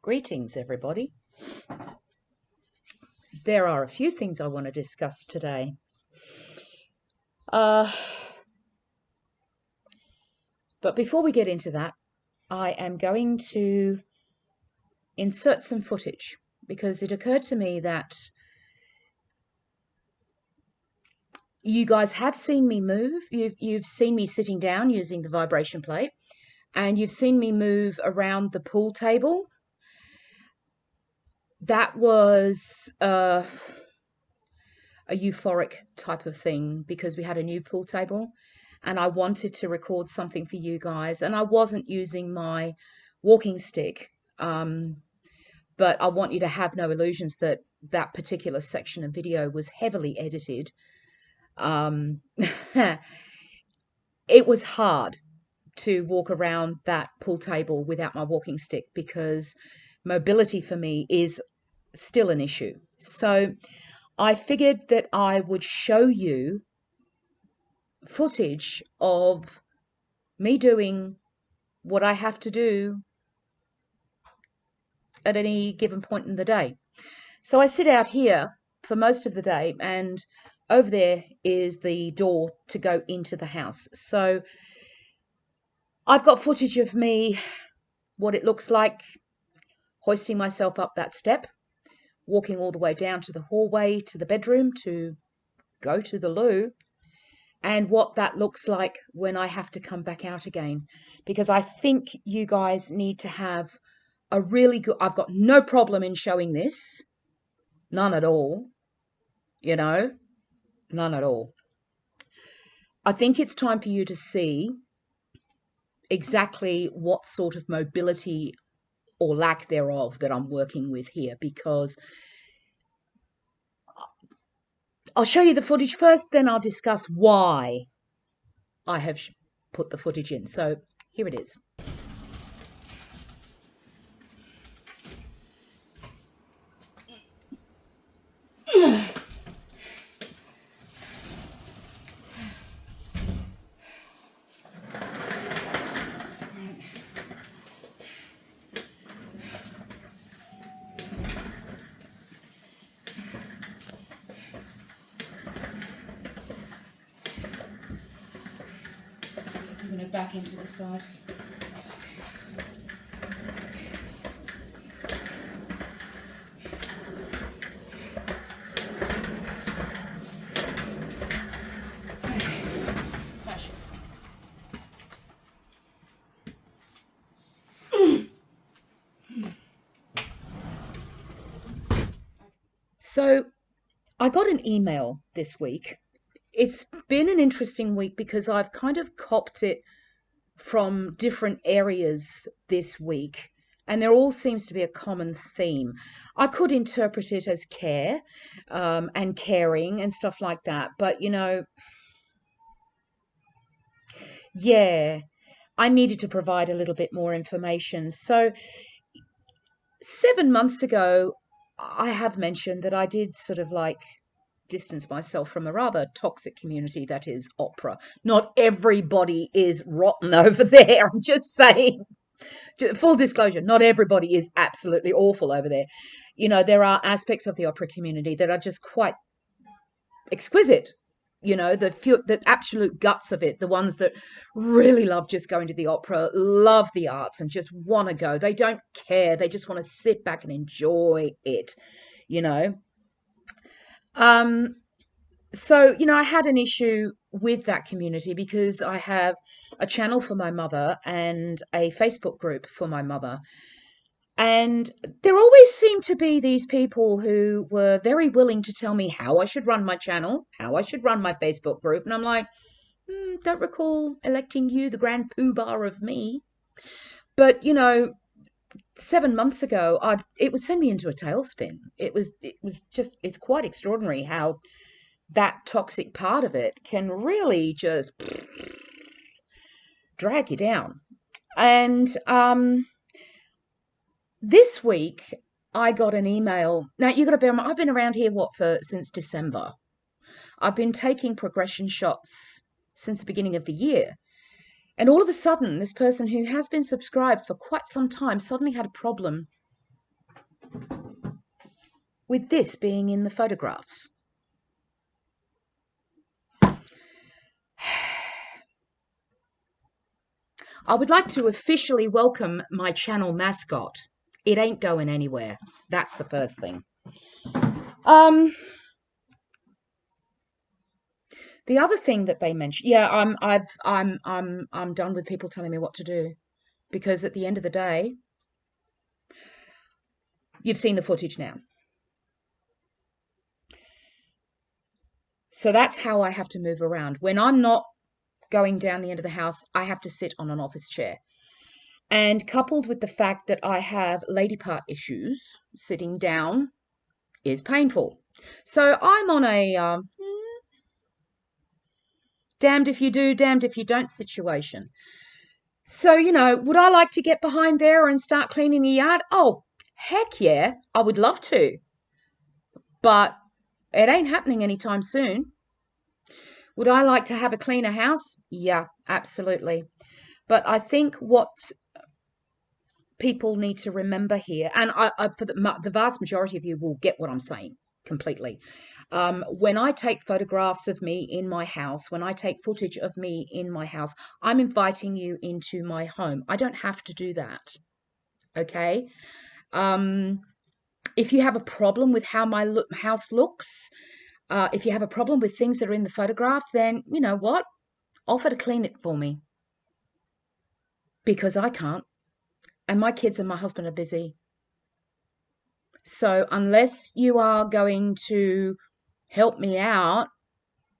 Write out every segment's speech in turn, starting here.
Greetings, everybody. There are a few things I want to discuss today. But before we get into that, I am going to insert some footage because it occurred to me that you guys have seen me move. You've seen me sitting down using the vibration plate, and you've seen me move around the pool table. That was a euphoric type of thing because we had a new pool table and I wanted to record something for you guys, and I wasn't using my walking stick, but I want you to have no illusions that that particular section of video was heavily edited. It was hard to walk around that pool table without my walking stick because mobility for me is still an issue. So I figured that I would show you footage of me doing what I have to do at any given point in the day. So I sit out here for most of the day, and over there is the door to go into the house. So I've got footage of me, what it looks like hoisting myself up that step, walking all the way down to the hallway to the bedroom to go to the loo, and what that looks like when I have to come back out again. Because I think you guys need to have a really good... I've got no problem in showing this. None at all. You know, none at all. I think it's time for you to see exactly what sort of mobility or lack thereof that I'm working with here, because I'll show you the footage first, then I'll discuss why I have put the footage in. So here it is. I'm going to back into the side. So I got an email this week. It's been an interesting week because I've kind of copped it from different areas this week, and there all seems to be a common theme. I could interpret it as care and caring and stuff like that, but yeah, I needed to provide a little bit more information. So 7 months ago, I have mentioned that I did sort of like distance myself from a rather toxic community that is opera. Not everybody is rotten over there. I'm just saying, full disclosure, not everybody is absolutely awful over there. There are aspects of the opera community that are just quite exquisite. The absolute guts of it, the ones that really love just going to the opera, love the arts and just want to go. They don't care. They just want to sit back and enjoy it, So, I had an issue with that community because I have a channel for my mother and a Facebook group for my mother. And there always seemed to be these people who were very willing to tell me how I should run my channel, how I should run my Facebook group. And I'm like, don't recall electing you the grand poobah of me. But, 7 months ago, it would send me into a tailspin. It's quite extraordinary how that toxic part of it can really just drag you down. And this week I got an email. Now you got to bear in mind, I've been around here since December. I've been taking progression shots since the beginning of the year. And all of a sudden, this person who has been subscribed for quite some time suddenly had a problem with this being in the photographs. I would like to officially welcome my channel mascot. It ain't going anywhere. That's the first thing. The other thing that they mentioned, yeah, I'm done with people telling me what to do, because at the end of the day, you've seen the footage now. So that's how I have to move around. When I'm not going down the end of the house, I have to sit on an office chair. And coupled with the fact that I have lady part issues, sitting down is painful. So I'm on a damned if you do, damned if you don't situation. So, would I like to get behind there and start cleaning the yard? Oh, heck yeah, I would love to. But it ain't happening anytime soon. Would I like to have a cleaner house? Yeah, absolutely. But I think what people need to remember here, and for the vast majority of you will get what I'm saying completely. When I take photographs of me in my house, when I take footage of me in my house, I'm inviting you into my home. I don't have to do that. Okay. If you have a problem with how my house looks, if you have a problem with things that are in the photograph, then you know what? Offer to clean it for me, because I can't. And my kids and my husband are busy. So unless you are going to help me out,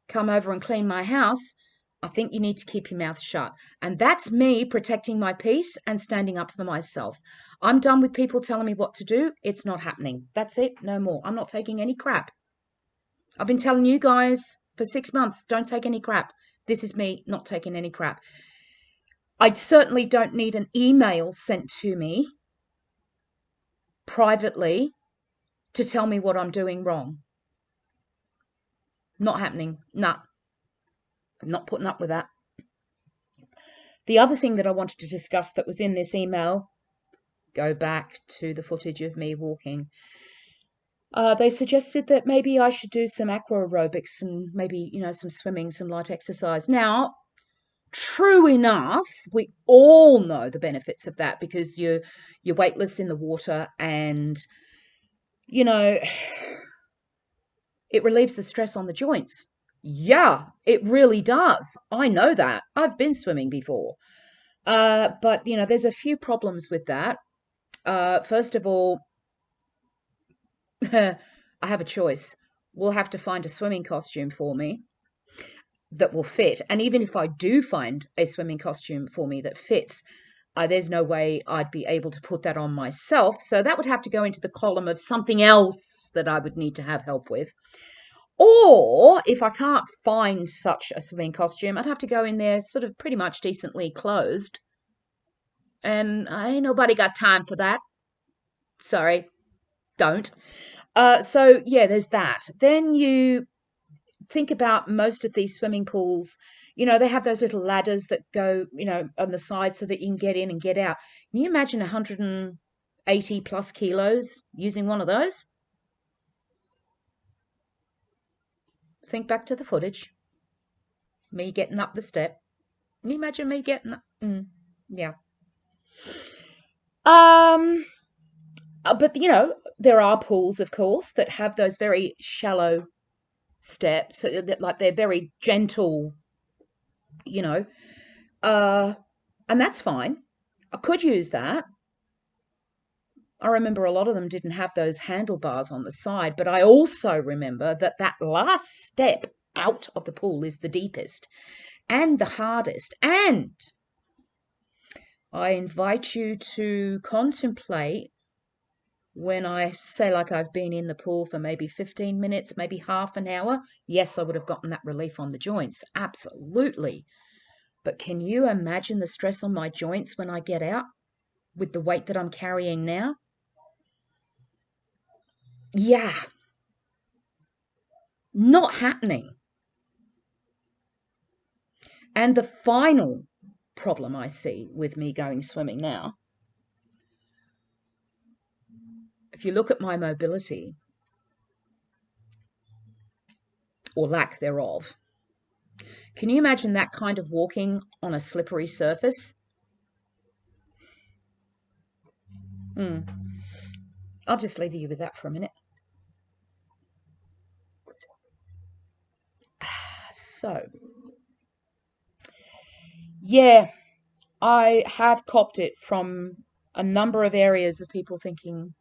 come over and clean my house, I think you need to keep your mouth shut. And that's me protecting my peace and standing up for myself. I'm done with people telling me what to do. It's not happening. That's it. No more. I'm not taking any crap. I've been telling you guys for 6 months, don't take any crap. This is me not taking any crap. I certainly don't need an email sent to me privately to tell me what I'm doing wrong. Not happening. Nah. I'm not putting up with that. The other thing that I wanted to discuss that was in this email, go back to the footage of me walking. They suggested that maybe I should do some aqua aerobics and maybe, some swimming, some light exercise. Now, true enough, we all know the benefits of that, because you're weightless in the water, and it relieves the stress on the joints. Yeah, it really does. I know that. I've been swimming before. But there's a few problems with that. First of all, I have a choice. We'll have to find a swimming costume for me that will fit. And even if I do find a swimming costume for me that fits, there's no way I'd be able to put that on myself. So that would have to go into the column of something else that I would need to have help with. Or if I can't find such a swimming costume, I'd have to go in there sort of pretty much decently clothed. And ain't nobody got time for that. Sorry, don't. So yeah, there's that. Then you think about most of these swimming pools. They have those little ladders that go, on the side so that you can get in and get out. Can you imagine 180 plus kilos using one of those? Think back to the footage. Me getting up the step. Can you imagine me getting up? Yeah. But there are pools, of course, that have those very shallow steps, so that, like, they're very gentle, and that's fine. I could use that. I remember a lot of them didn't have those handlebars on the side, but I also remember that last step out of the pool is the deepest and the hardest. And I invite you to contemplate, when I say, like, I've been in the pool for maybe 15 minutes, maybe half an hour, yes, I would have gotten that relief on the joints. Absolutely. But can you imagine the stress on my joints when I get out with the weight that I'm carrying now? Yeah. Not happening. And the final problem I see with me going swimming now if you look at my mobility, or lack thereof, can you imagine that kind of walking on a slippery surface? I'll just leave you with that for a minute. So, yeah, I have copped it from a number of areas of people thinking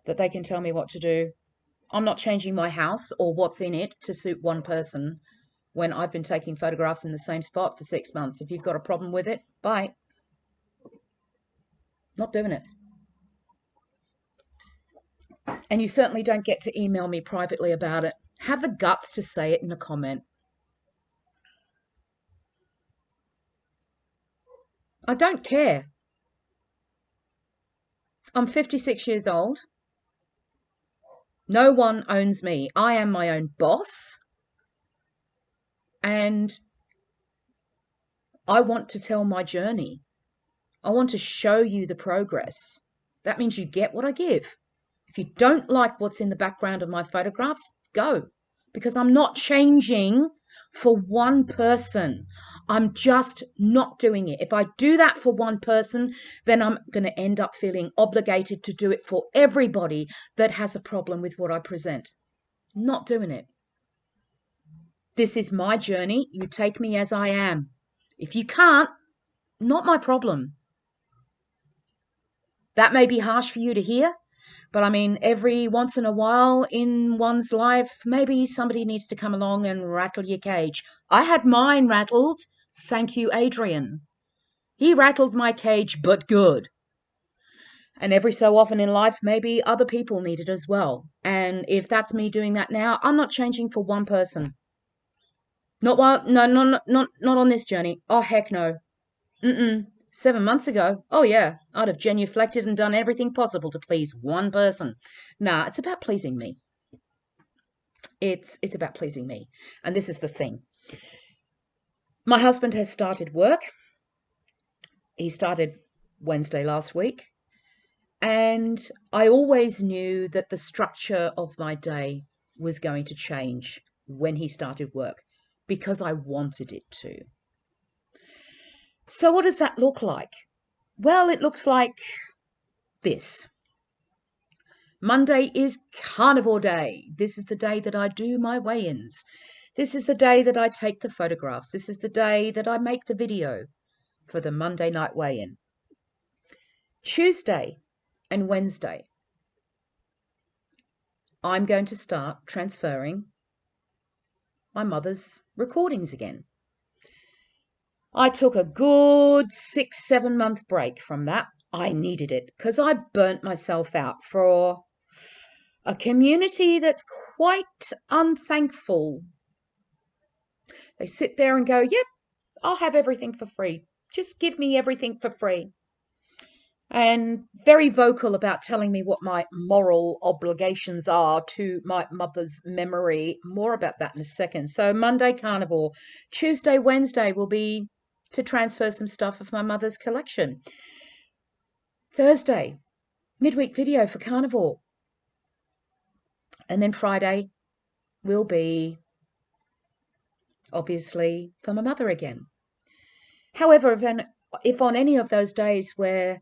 that they can tell me what to do. I'm not changing my house or what's in it to suit one person when I've been taking photographs in the same spot for 6 months. If you've got a problem with it, bye. Not doing it. And you certainly don't get to email me privately about it. Have the guts to say it in a comment. I don't care. I'm 56 years old. No one owns me. I am my own boss. And I want to tell my journey. I want to show you the progress. That means you get what I give. If you don't like what's in the background of my photographs, go. Because I'm not changing for one person. I'm just not doing it. If I do that for one person, then I'm going to end up feeling obligated to do it for everybody that has a problem with what I present. Not doing it. This is my journey. You take me as I am. If you can't, not my problem. That may be harsh for you to hear, but I mean, every once in a while in one's life, maybe somebody needs to come along and rattle your cage. I had mine rattled. Thank you, Adrian. He rattled my cage, but good. And every so often in life, maybe other people need it as well. And if that's me doing that now, I'm not changing for one person. Not while, no, not on this journey. Oh, heck no. 7 months ago, oh yeah, I'd have genuflected and done everything possible to please one person. Nah, it's about pleasing me. It's about pleasing me. And this is the thing. My husband has started work. He started Wednesday last week. And I always knew that the structure of my day was going to change when he started work because I wanted it to. So what does that look like? Well, it looks like this. Monday is Carnivore Day. This is the day that I do my weigh-ins. This is the day that I take the photographs. This is the day that I make the video for the Monday night weigh-in. Tuesday and Wednesday, I'm going to start transferring my mother's recordings again. I took a good 6-7 month break from that. I needed it because I burnt myself out for a community that's quite unthankful. They sit there and go, yep, I'll have everything for free. Just give me everything for free. And very vocal about telling me what my moral obligations are to my mother's memory. More about that in a second. So Monday, Carnivore. Tuesday, Wednesday will be to transfer some stuff of my mother's collection. Thursday, midweek video for Carnivore. And then Friday will be, obviously, for my mother again. However, if on any of those days where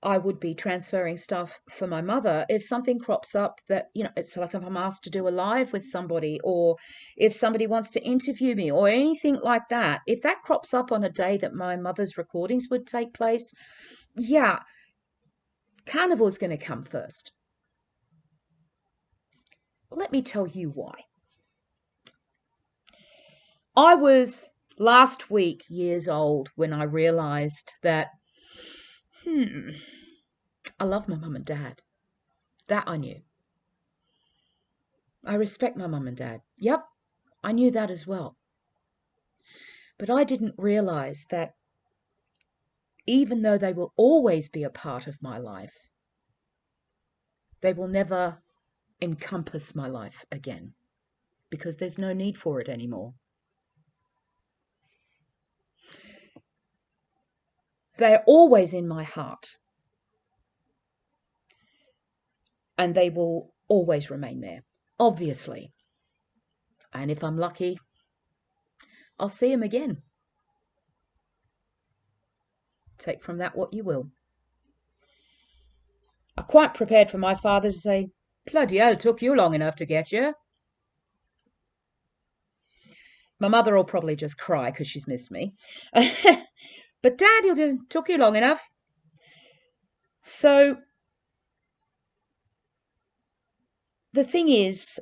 I would be transferring stuff for my mother, if something crops up that, it's like if I'm asked to do a live with somebody, or if somebody wants to interview me or anything like that, if that crops up on a day that my mother's recordings would take place, yeah, Carnivore's going to come first. Let me tell you why. I was last week years old when I realized that, I love my mum and dad. That I knew. I respect my mum and dad. Yep, I knew that as well. But I didn't realize that even though they will always be a part of my life, they will never encompass my life again because there's no need for it anymore. They're always in my heart. and they will always remain there, obviously. And if I'm lucky, I'll see them again. Take from that what you will. I'm quite prepared for my father to say, bloody hell, took you long enough to get you. My mother will probably just cry because she's missed me. But Dad, he'll just, took you long enough. So the thing is,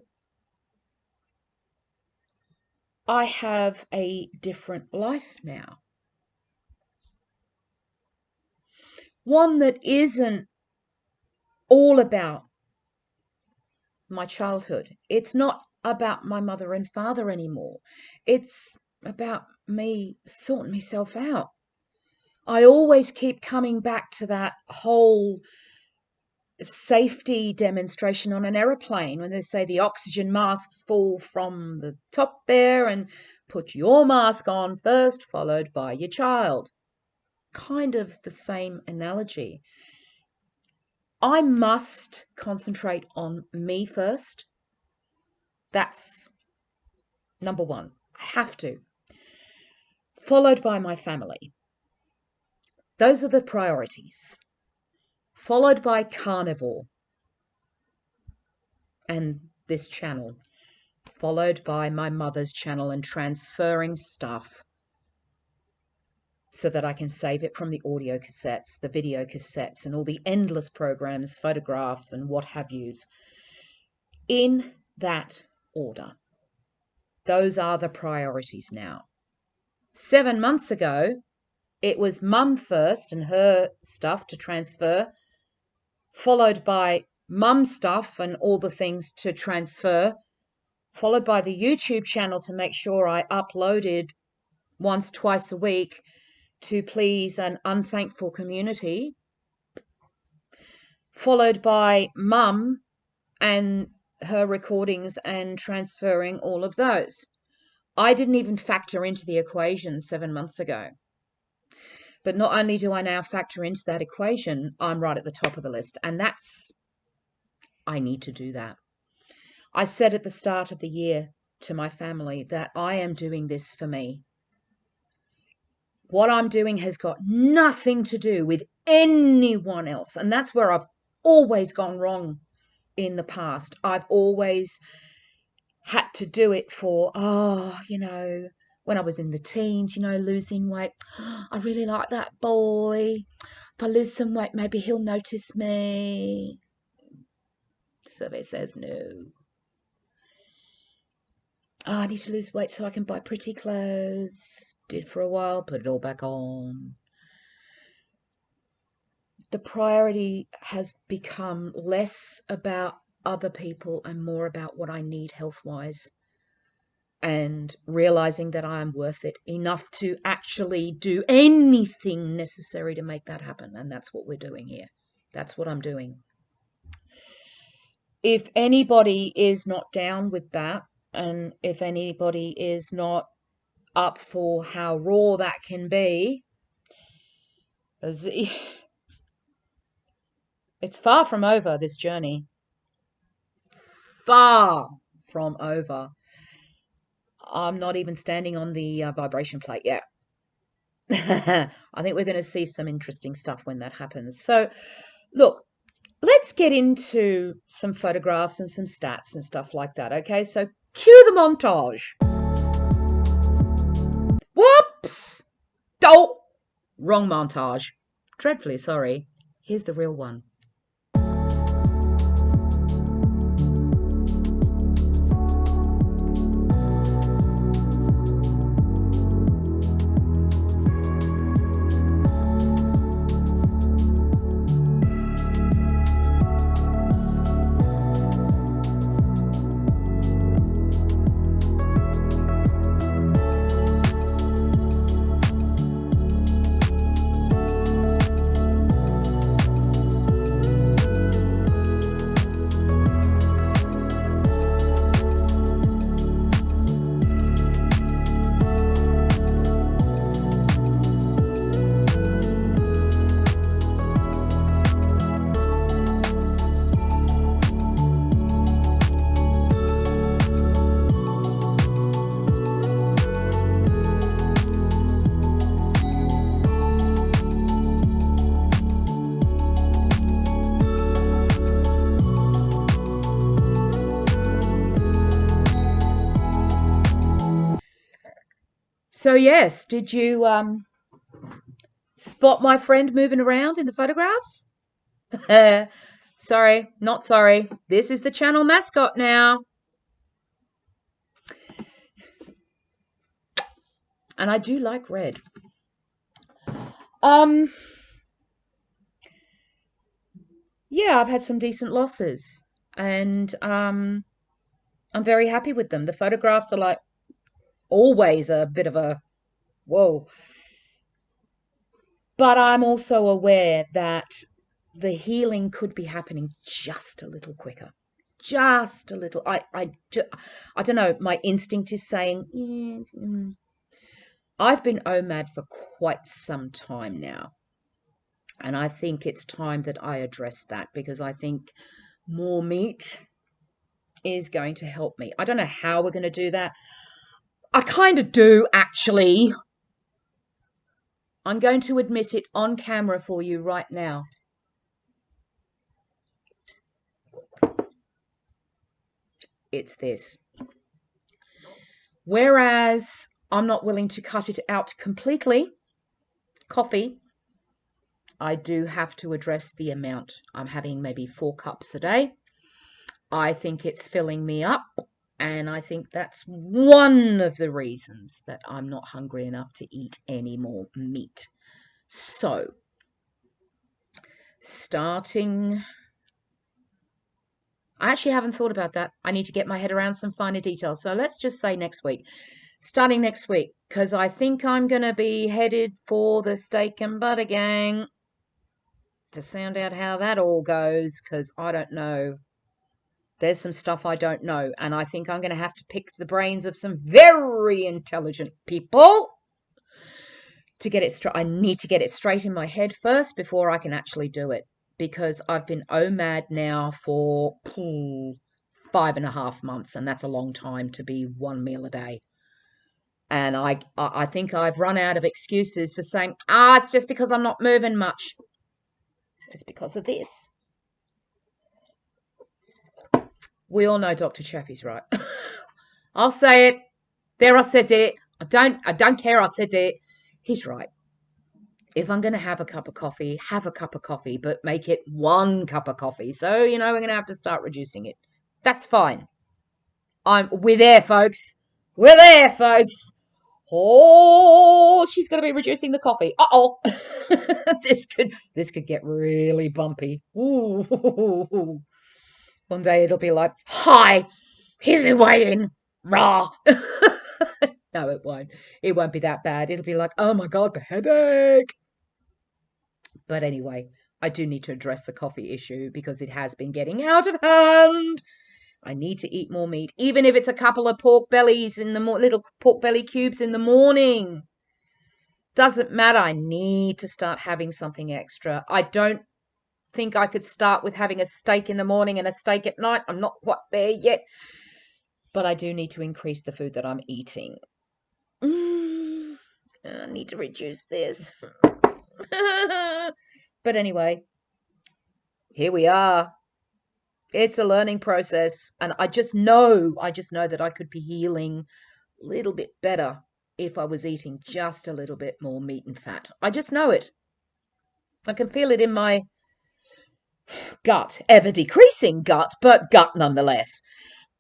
I have a different life now. One that isn't all about my childhood. It's not about my mother and father anymore. It's about me sorting myself out. I always keep coming back to that whole safety demonstration on an aeroplane when they say the oxygen masks fall from the top there and put your mask on first, followed by your child. Kind of the same analogy. I must concentrate on me first. That's number one. I have to. Followed by my family. Those are the priorities. Followed by Carnivore and this channel. Followed by my mother's channel and transferring stuff so that I can save it from the audio cassettes, the video cassettes, and all the endless programs, photographs, and what have yous. In that order. Those are the priorities now. 7 months ago, it was Mum first and her stuff to transfer, followed by Mum stuff and all the things to transfer, followed by the YouTube channel to make sure I uploaded once, twice a week to please an unthankful community, followed by Mum and her recordings and transferring all of those. I didn't even factor into the equation 7 months ago. But not only do I now factor into that equation, I'm right at the top of the list. And I need to do that. I said at the start of the year to my family that I am doing this for me. What I'm doing has got nothing to do with anyone else. And that's where I've always gone wrong in the past. I've always had to do it for, when I was in the teens, losing weight. I really like that boy. If I lose some weight, maybe he'll notice me. The survey says no. Oh, I need to lose weight so I can buy pretty clothes. Did for a while, put it all back on. The priority has become less about other people and more about what I need health-wise. And realizing that I am worth it enough to actually do anything necessary to make that happen. And that's what we're doing here. That's what I'm doing. If anybody is not down with that, and if anybody is not up for how raw that can be, it's far from over, this journey. Far from over. I'm not even standing on the vibration plate yet. I think we're going to see some interesting stuff when that happens. So, look, let's get into some photographs and some stats and stuff like that, okay? So, cue the montage. Whoops! Oh, wrong montage. Dreadfully sorry. Here's the real one. So yes, did you spot my friend moving around in the photographs? Sorry, not sorry. This is the channel mascot now. And I do like red. Um, yeah, I've had some decent losses, and I'm very happy with them. The photographs are like always a bit of a whoa, but I'm also aware that the healing could be happening just a little quicker. Just a little. I don't know. My instinct is saying, I've been OMAD for quite some time now. And I think it's time that I address that because I think more meat is going to help me. I don't know how we're going to do that. I kind of do, actually. I'm going to admit it on camera for you right now. It's this. Whereas I'm not willing to cut it out completely, coffee, I do have to address the amount. I'm having maybe 4 cups a day. I think it's filling me up. And I think that's one of the reasons that I'm not hungry enough to eat any more meat. So, starting... I actually haven't thought about that. I need to get my head around some finer details. So let's just say next week. Starting next week, because I think I'm going to be headed for the steak and butter gang to sound out how that all goes, because I don't know. There's some stuff I don't know, and I think I'm going to have to pick the brains of some very intelligent people to get it straight. I need to get it straight in my head first before I can actually do it, because I've been OMAD now for 5.5 months, and that's a long time to be 1 meal a day. And I think I've run out of excuses for saying, it's just because I'm not moving much. It's because of this. We all know Dr. Chaffee's right. I'll say it. There, I said it. I don't care. I said it. He's right. If I'm going to have a cup of coffee, have a cup of coffee, but make it 1 cup of coffee. So, we're going to have to start reducing it. That's fine. We're there, folks. We're there, folks. Oh, she's going to be reducing the coffee. Uh-oh. this could get really bumpy. Ooh. One day it'll be like, hi, here's me weigh-in. Rah. No, it won't. It won't be that bad. It'll be like, oh my God, the headache. But anyway, I do need to address the coffee issue because it has been getting out of hand. I need to eat more meat, even if it's a couple of pork bellies in the little pork belly cubes in the morning. Doesn't matter. I need to start having something extra. I don't think I could start with having a steak in the morning and a steak at night. I'm not quite there yet. But I do need to increase the food that I'm eating. I need to reduce this. But anyway, here we are. It's a learning process. And I just know that I could be healing a little bit better if I was eating just a little bit more meat and fat. I just know it. I can feel it in my gut, ever decreasing gut, but gut nonetheless.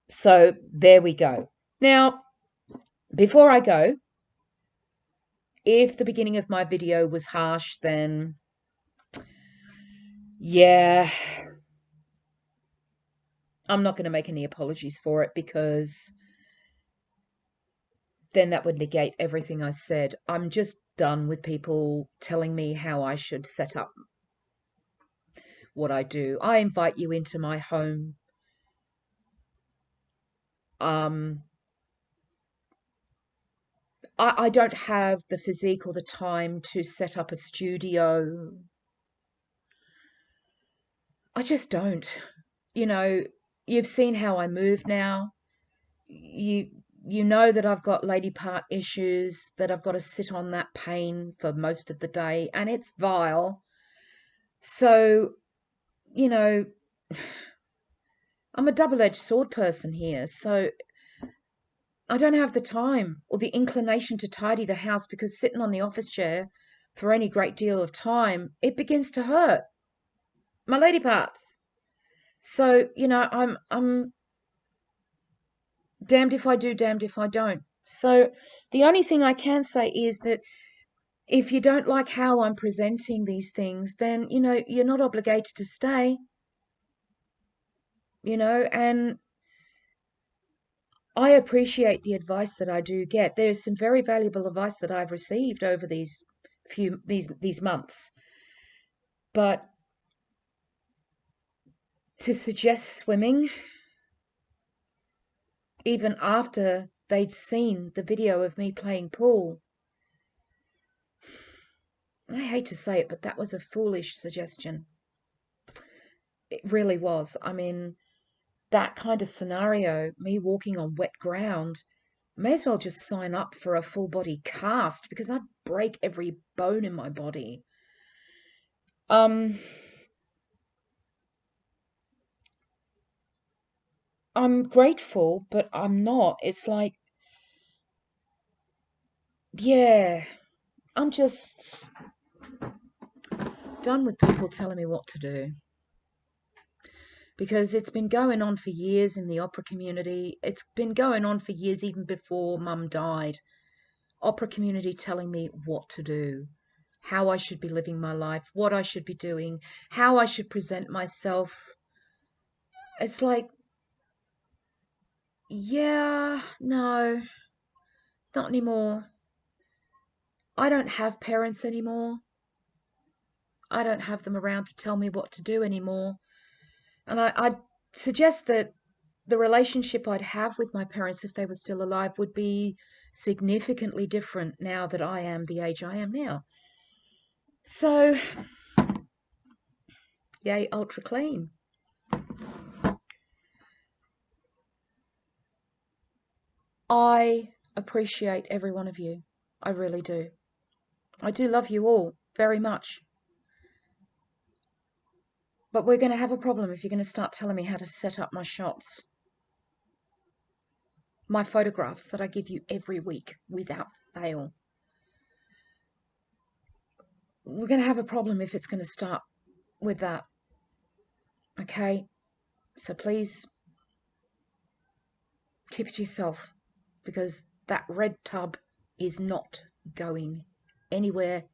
So there we go. Now, before I go, if the beginning of my video was harsh, then yeah, I'm not going to make any apologies for it because then that would negate everything I said. I'm just done with people telling me how I should set up what I do. I invite you into my home. I don't have the physique or the time to set up a studio. I just don't. You've seen how I move now. You know that I've got lady part issues, that I've got to sit on that pain for most of the day, and it's vile. So, I'm a double-edged sword person here. So I don't have the time or the inclination to tidy the house because sitting on the office chair for any great deal of time, it begins to hurt my lady parts. So, I'm damned if I do, damned if I don't. So the only thing I can say is that if you don't like how I'm presenting these things, then, you're not obligated to stay, and I appreciate the advice that I do get. There's some very valuable advice that I've received over these months. But to suggest swimming, even after they'd seen the video of me playing pool, I hate to say it, but that was a foolish suggestion. It really was. I mean, that kind of scenario, me walking on wet ground, may as well just sign up for a full body cast because I'd break every bone in my body. I'm grateful, but I'm not. It's like, yeah, I'm just done with people telling me what to do. Because it's been going on for years in the opera community. It's been going on for years even before Mum died. Opera community telling me what to do, how I should be living my life, what I should be doing, how I should present myself. It's like, yeah, no, not anymore. I don't have parents anymore. I don't have them around to tell me what to do anymore. And I'd suggest that the relationship I'd have with my parents if they were still alive would be significantly different now that I am the age I am now. So, yay, ultra clean. I appreciate every one of you. I really do. I do love you all very much. But we're going to have a problem if you're going to start telling me how to set up my shots. My photographs that I give you every week without fail. We're going to have a problem if it's going to start with that. Okay? So please keep it to yourself because that red tub is not going anywhere.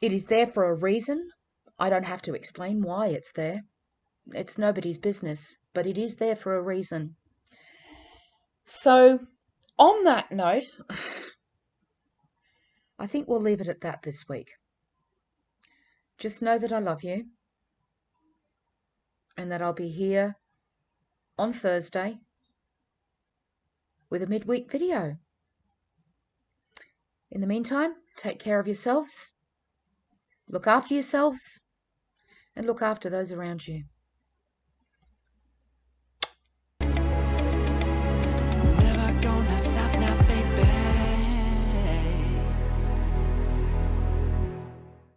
It is there for a reason. I don't have to explain why it's there. It's nobody's business, but it is there for a reason. So, on that note, I think we'll leave it at that this week. Just know that I love you and that I'll be here on Thursday with a midweek video. In the meantime, take care of yourselves, look after yourselves, and look after those around you.